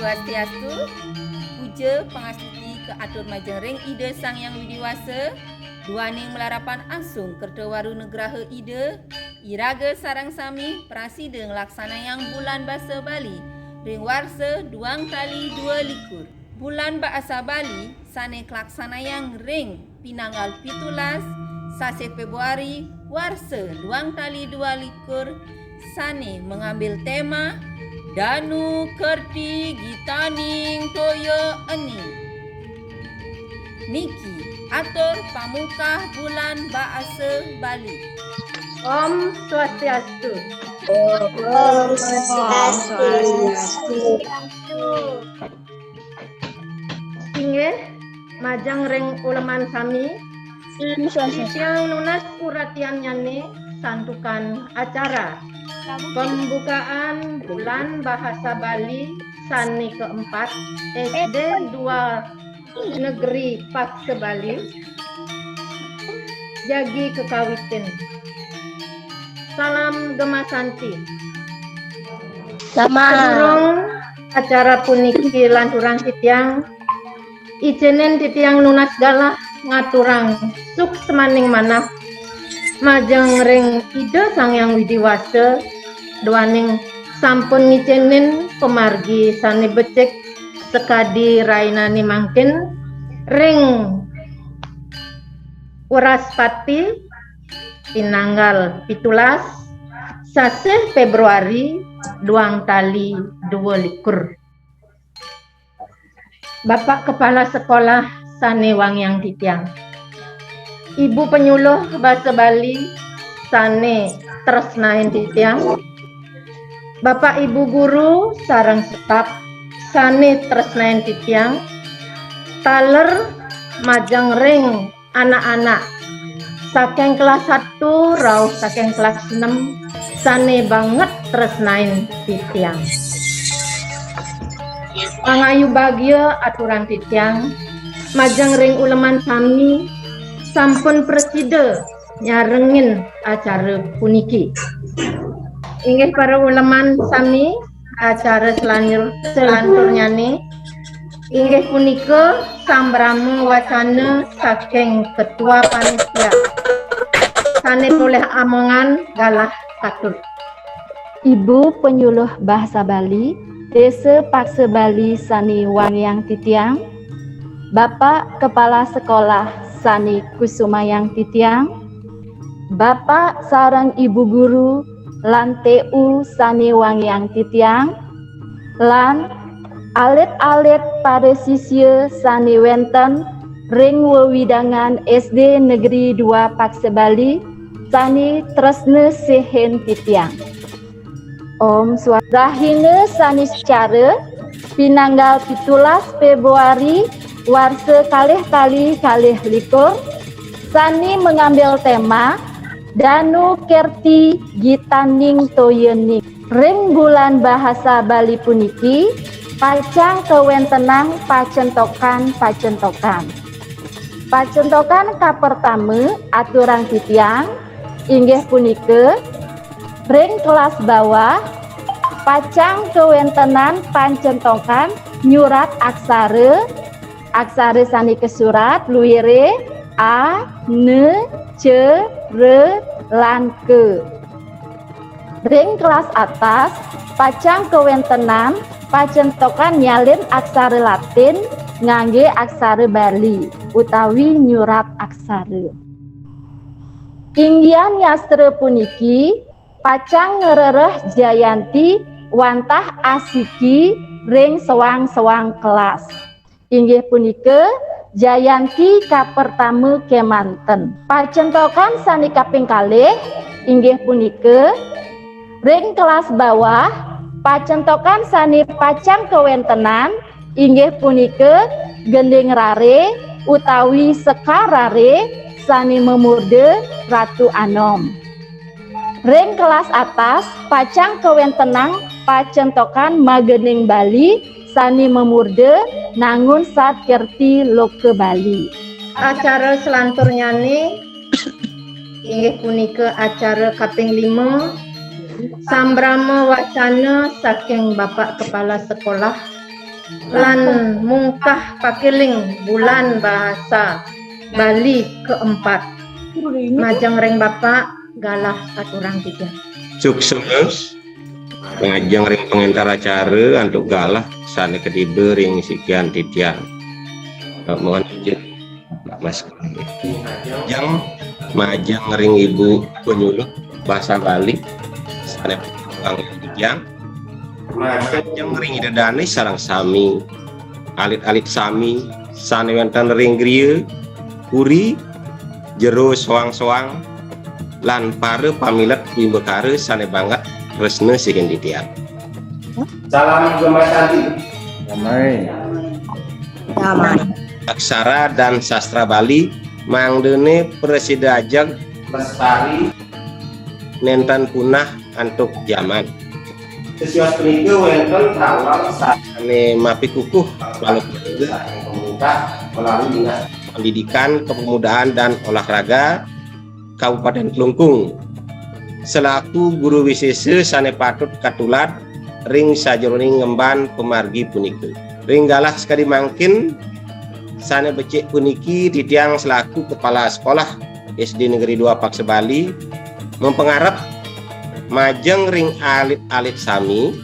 Swastiastu, puja pangastuti ke atur majeng ide Sang Yang Widiwasa, duaning melarapan asung kertawaru negraha ide, iraga sarang sami prasida ngelaksana yang bulan bahasa Bali, ring warsa duang tali 2 likur. Bulan bahasa Bali, sane kelaksana yang ring pinanggal 17, sase Februari, warsa duang tali 2 likur, sane mengambil tema Danu Kerti Gitaning Toyo Ening. Niki atur pamukah bulan bahasa Bali. Om Swastiastu. Om Swastiastu. Inggih majang ring uleman sami yang lunas uratian nyane santukan acara pembukaan bulan bahasa Bali sani keempat SD 2 Negeri Pakse Bali Jagi Kekawitin. Salam Gemasanti. Sadurung acara puniki lanturang titiang ijenen titiang lunas galah ngaturang suk semaning manah majeng ring ide Sang Yang Widiwasa duaning sampun ngijenen pemargi sane becik sekadi rainani mangkin ring Waraspati tinanggal 17 sase Februari duang tali 2 likur. Bapak Kepala Sekolah sane Wangyang Titiang, Ibu Penyuluh Bahasa Bali sane Tresnain Titiang, Bapak Ibu Guru sareng staf sane Tresnain Titiang, taler majang ring anak-anak saking kelas 1 rauh saking kelas 6 sane banget tresnain titiang. Pangayu bagya aturan titiang majang ring uleman sami sampun presida nyarengin acara puniki. Inggih para uleman sami acara selanjutnya nih inggih punika sambramu wacana saking ketua panitia sane oleh amongan galah katur. Ibu Penyuluh Bahasa Bali Desa Pakse Bali sani Wangyang Titiang, Bapak Kepala Sekolah sani Kusumayang Titiang, Bapak sareng Ibu Guru lan TU sani Wangyang Titiang, lan alit-alit pada sisya sani wenten ring wewidangan SD Negeri 2 Pakse Bali sani tresne sehen titiang. Om Swastahine sani secara pinanggal 17 Februari warsa kalih tali kalih likur sani mengambil tema Danu Kerti Gitaning Toyening. Ring bulan bahasa Bali puniki pacang kewentenang pacentokan. Pacentokan kapertame aturan titiang inggih punika ring kelas bawah pacang kewentenan pancentokan nyurat aksara sani kesurat luire a, ne, ce, re, lan ke. Ring kelas atas pacang kewentenan pacentokan nyalin aksara Latin ngangge aksara Bali utawi nyurat aksara. Inggian yastra puniki pacang ngerereh Jayanti wantah asiki ring sewang-sewang kelas. inggih punika Jayanti kapertama kemanten. Pacentokan sani kaping kalih inggih punika ring kelas bawah pacentokan sani pacang kewentenan inggih punika gending rare utawi sekarare sani memurde Ratu Anom. Ring kelas atas pacang kewentenang pacentokan magening Bali sani memurde nangun sat kerti loke Bali. Acara selanturnya nih inggih punika acara kaping 5 sambrama wacana saking Bapak Kepala Sekolah lan mungkah pakiling bulan bahasa Bali keempat. Majeng ring Bapak galah katurang tiga. Sukses ngajeng ring pengantar acara untuk galah sane kedibe ring sikian titian. Mohon izin Mas. Yang majeng ring Ibu penyuluh bahasa Bali sane Bang titian. Majeng ring Idedane sareng sami alit-alit sami sane wonten ring griya kuri jero soang-soang lan pare pamilet wimbekare sane banget resne siken titian. Salam Gema Santi. Damai. Aksara dan sastra Bali mangdene presida ajeng lestari nenten punah antuk zaman. Sesiwas punika wonten tanggal sane mapi kukuh lalu pemerintah melalui dinas pendidikan, kepemudaan dan olahraga Kabupaten Klungkung selaku guru wisese sane patut katulat ring sajroning ngemban pemargi punika. Ring galah sekali mangkin sane becik puniki titiang selaku kepala sekolah SD Negeri 2 Pakse Bali mempengarep majeng ring alit-alit sami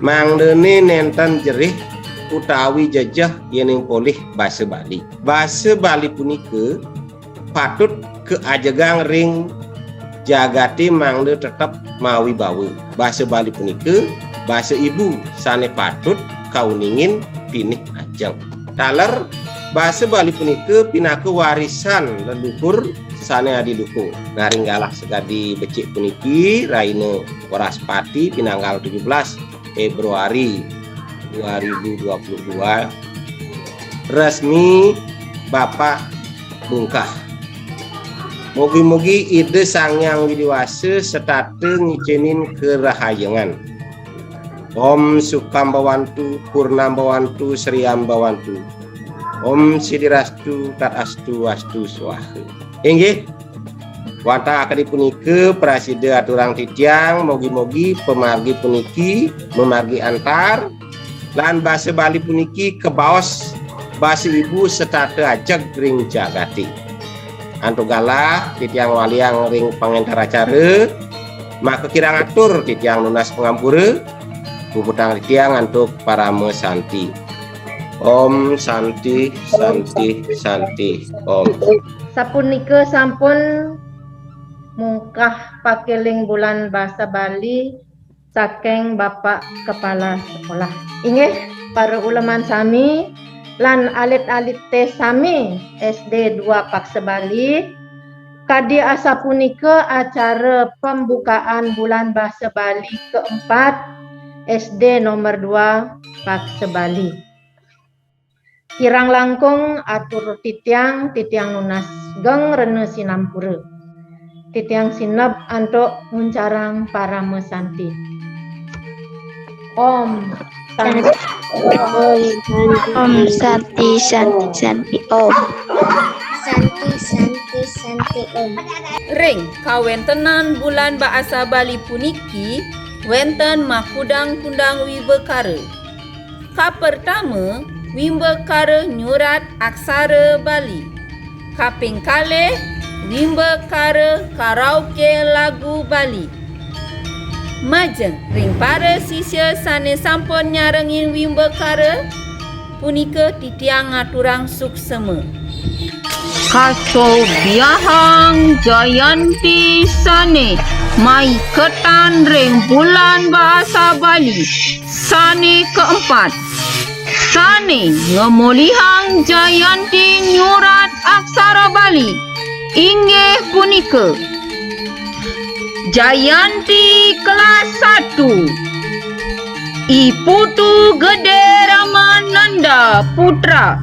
mangdene nenten jerih utawi jejah yening polih basa Bali. Basa Bali punika patut keajegang ring jagati mangde tetap mawi bawe. Basa Bali punika basa ibu sane patut kauningin pinih ajeng. Taler basa Bali punika pinaka warisan leluhur sane adiluhung. Naring galah segadi becik puniki raine Waraspati pinanggal 17 Februari 2022 resmi Bapak bungkah. Mugi-mugi ide Sangyang Widiwasa setate ngicinin kerahayangan. Om Sukambhawantu Purnambawantu Sriambawantu. Om Sidirastu Tatastu Wastu Swaha. Inggih wanta akadi punika prasida aturang titiang mugi-mugi pemargi puniki memargi antar lan basa Bali puniki kebaos basa ibu setate ajeg ring jagati. Antuk galah titiang waliang ring pangentar acara maka kirang atur titiang lunas pengampura puputang titiang antuk para mesanti. Om Santi Santi Santi Om. Sapunika sampun mungkah pakeling bulan bahasa Bali saking Bapak Kepala Sekolah. Inggih para uleman sami lan alit-alit teh sami SD 2 Pakse Bali kadi asa punika acara pembukaan bulan bahasa Bali keempat SD nomor 2 Pakse Bali. Kirang langkung atur titiang lunas geng rene sinampura. Titiang sinep antuk muncarang para mesanti. Om Om Santi Santi Santi Om. Santi Santi Santi Om. Ring kawentenan bulan bahasa Bali puniki wenten makudang-kundang wibekara. Kapertama wimbekara nyurat aksara Bali. Kaping kalih wimbekara karaoke lagu Bali. Majeng ring para sisya sane sampun nyarengin wimbekara punika titiang ngaturang suksema. Kaso biahang Jayanti sane mai ketan ring bulan bahasa Bali sane keempat. Sane ngemolihang Jayanti nyurat aksara Bali inggih punika Jayanti kelas 1 Iputu Gede Ramananda Putra.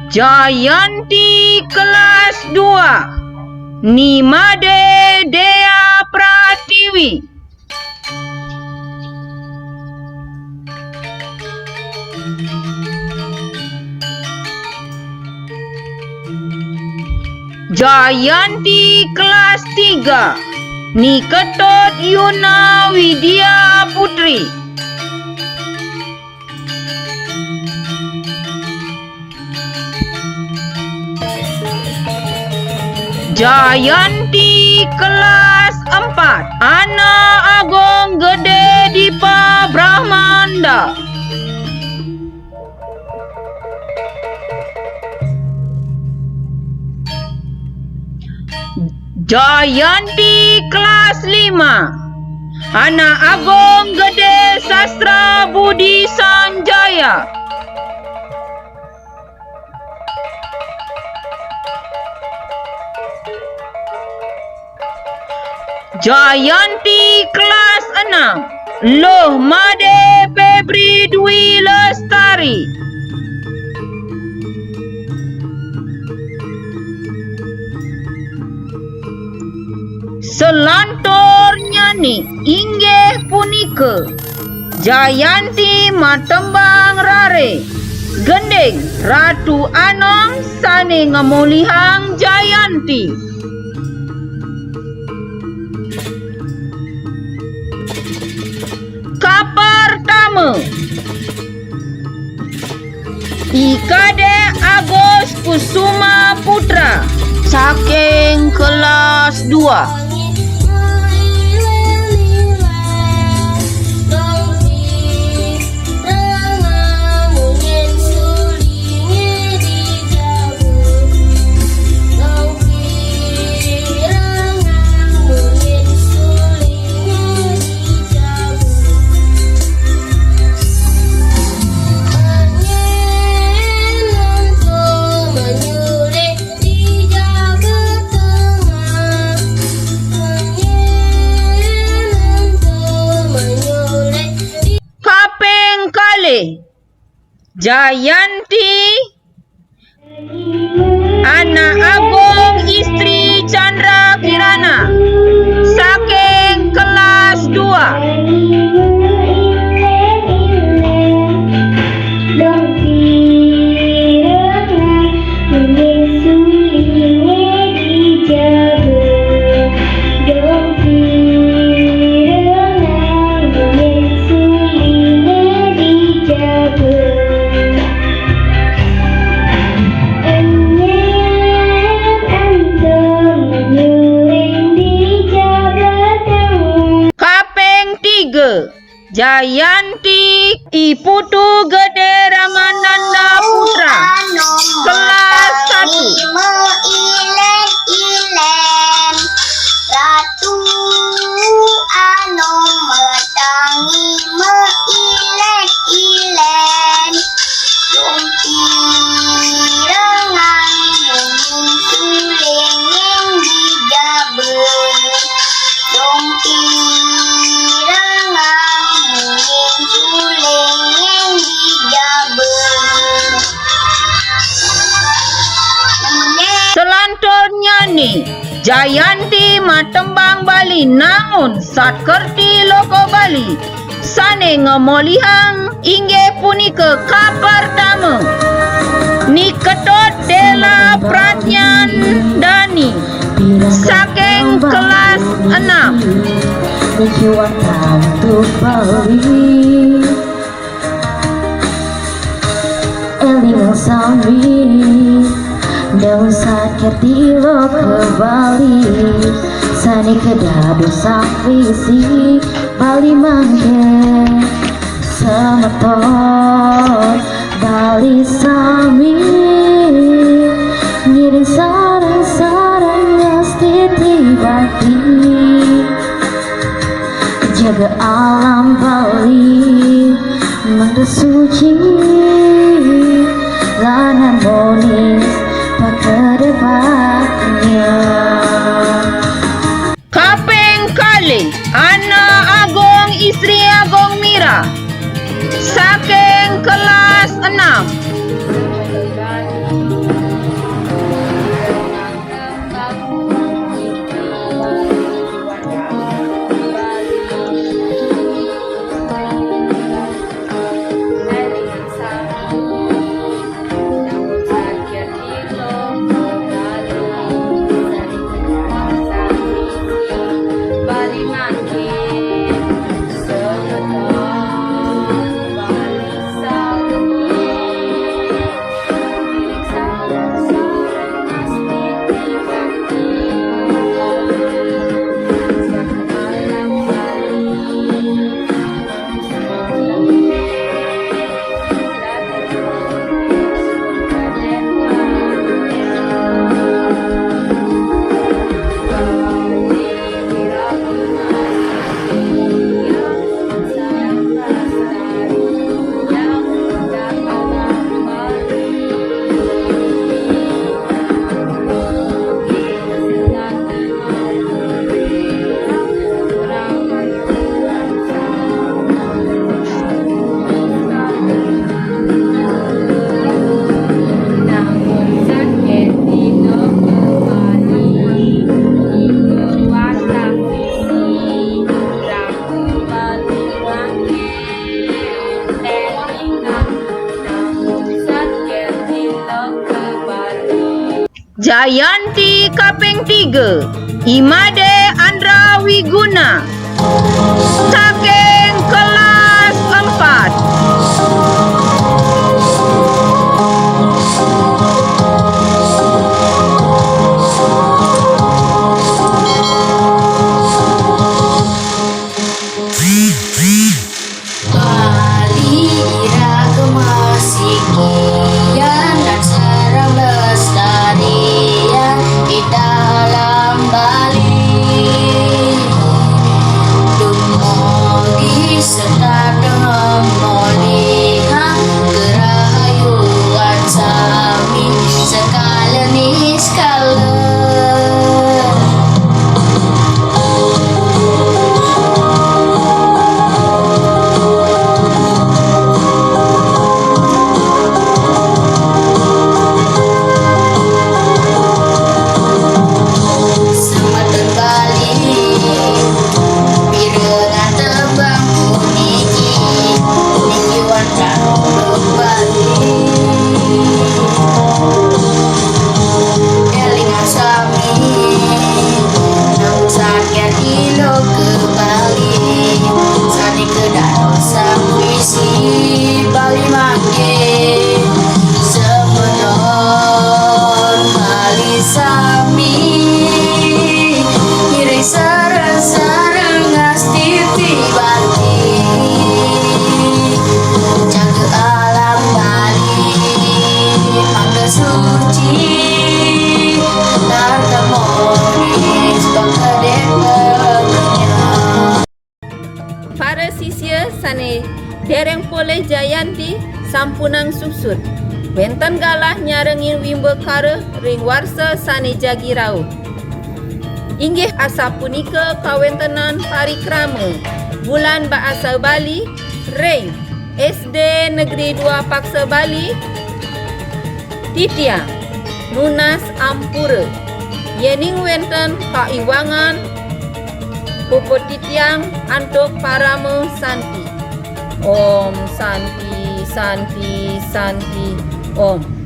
Jayanti kelas 2 Nimade Dea Pratiwi. Jayanti kelas 3 Niketot Yuna Widya Putri. Jayanti kelas 4 Ana Agong Gede Dipa Brahmanda. Jayanti kelas 5 Ana Agong Gede Sastra Budi Sanjaya. Jayanti kelas 6 Loh Made Febri Dwi Lestari. Selantur nyanyi inggih punika Jayanti Matembang Rare Gending Ratu Anong sane ngemolihang Jayanti. Kapertama Ikade Agus Kusuma Putra saking kelas 2. Jayanti Ana Agong Istri Chandra Kirana saking kelas 2. Jayanti Iputu Gede Ramananda Putra kelas 1. Ilen Ratu Anom metangi ilen Lumpi rengang mungin suling yang dijaben Lumpi Selantur nyanyi Jayanti Matembang Bali namun Satkerti Loko Bali sane ngemolihang inggih punika kapertama Niketot Dela Pratnyan Dani saking kelas 6. Eling sami daun sakit lo ke Bali sani kedadu sakrisi Bali mangke semeton Bali sami ngiring sarang-sarang ngasti tibati Bali Mengsuci dan harmonis kedepannya. Kaping kali anak Agung istri Agung Mira saking kelas 6. Jayanti kaping 3 Imade Andra Wiguna saking kelas 4. Bali iraga masikian dan serang lestarian di dalam Bali. Dumogi serta dengan melihat kerahayuan sami sekala niskala. Sematan Bali pirengan tembang puniki niki wanda Bali elingan sami nang sakit ilo ke Bali sani kedano sang puisi Bali mangke semenon Bali sami Iring sareng-sareng ngastiti Bali jaga alam Bali mangga suci harmonis bakadepannya. Para sisya sane dereng poleh Jayanti sampunang susut. Wenten galah nyarengin wimbekara ring warsa sane jagi rauh. Inggih asa punika kawentenan parikrama bulan Bahasa Bali ring SD Negeri 2 Paksa Bali Titiang Nunas Ampura yening wenten kaiwangan puput titiang antuk parama santi. Om Santi Santi Santi Om.